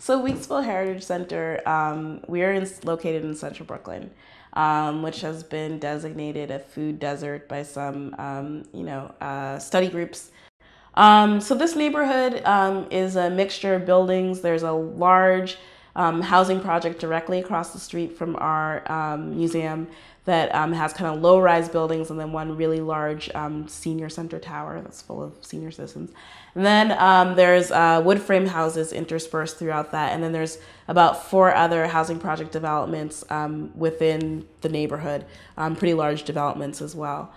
So Weeksville Heritage Center, we are located in central Brooklyn, which has been designated a food desert by some, study groups. So this neighborhood is a mixture of buildings. There's a large housing project directly across the street from our museum that has kind of low-rise buildings, and then one really large senior center tower that's full of senior citizens. And then there's wood frame houses interspersed throughout that, and then there's about 4 other housing project developments within the neighborhood, pretty large developments as well.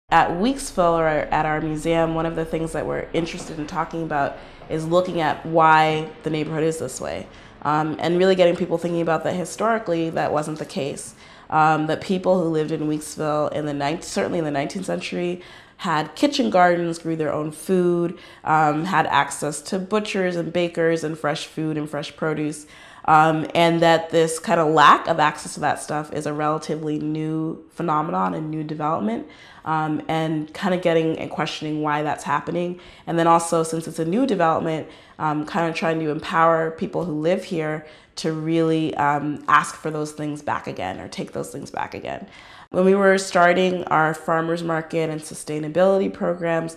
At Weeksville, or at our museum, one of the things that we're interested in talking about is looking at why the neighborhood is this way, and really getting people thinking about that historically that wasn't the case. That people who lived in Weeksville certainly in the 19th century had kitchen gardens, grew their own food, had access to butchers and bakers and fresh food and fresh produce. And that this kind of lack of access to that stuff is a relatively new phenomenon and new development, and kind of getting and questioning why that's happening. And then also, since it's a new development, kind of trying to empower people who live here to really ask for those things back again, or take those things back again. When we were starting our farmers market and sustainability programs,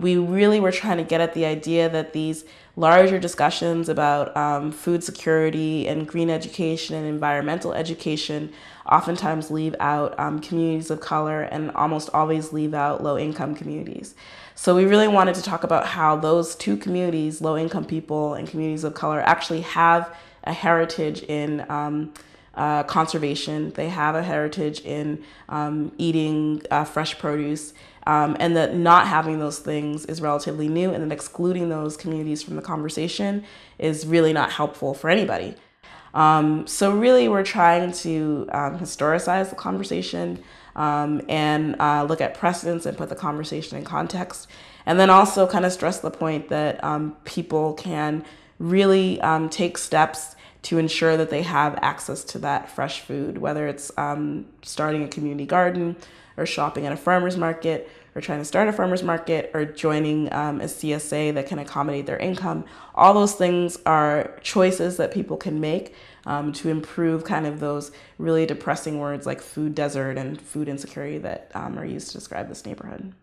we really were trying to get at the idea that these larger discussions about food security and green education and environmental education oftentimes leave out communities of color, and almost always leave out low-income communities. So we really wanted to talk about how those two communities, low-income people and communities of color, actually have a heritage in conservation. They have a heritage in eating fresh produce, and that not having those things is relatively new, and that excluding those communities from the conversation is really not helpful for anybody. So really we're trying to historicize the conversation, and look at precedents and put the conversation in context, and then also kind of stress the point that people can really take steps to ensure that they have access to that fresh food, whether it's starting a community garden, or shopping at a farmer's market, or trying to start a farmer's market, or joining a CSA that can accommodate their income. All those things are choices that people can make to improve kind of those really depressing words like food desert and food insecurity that are used to describe this neighborhood.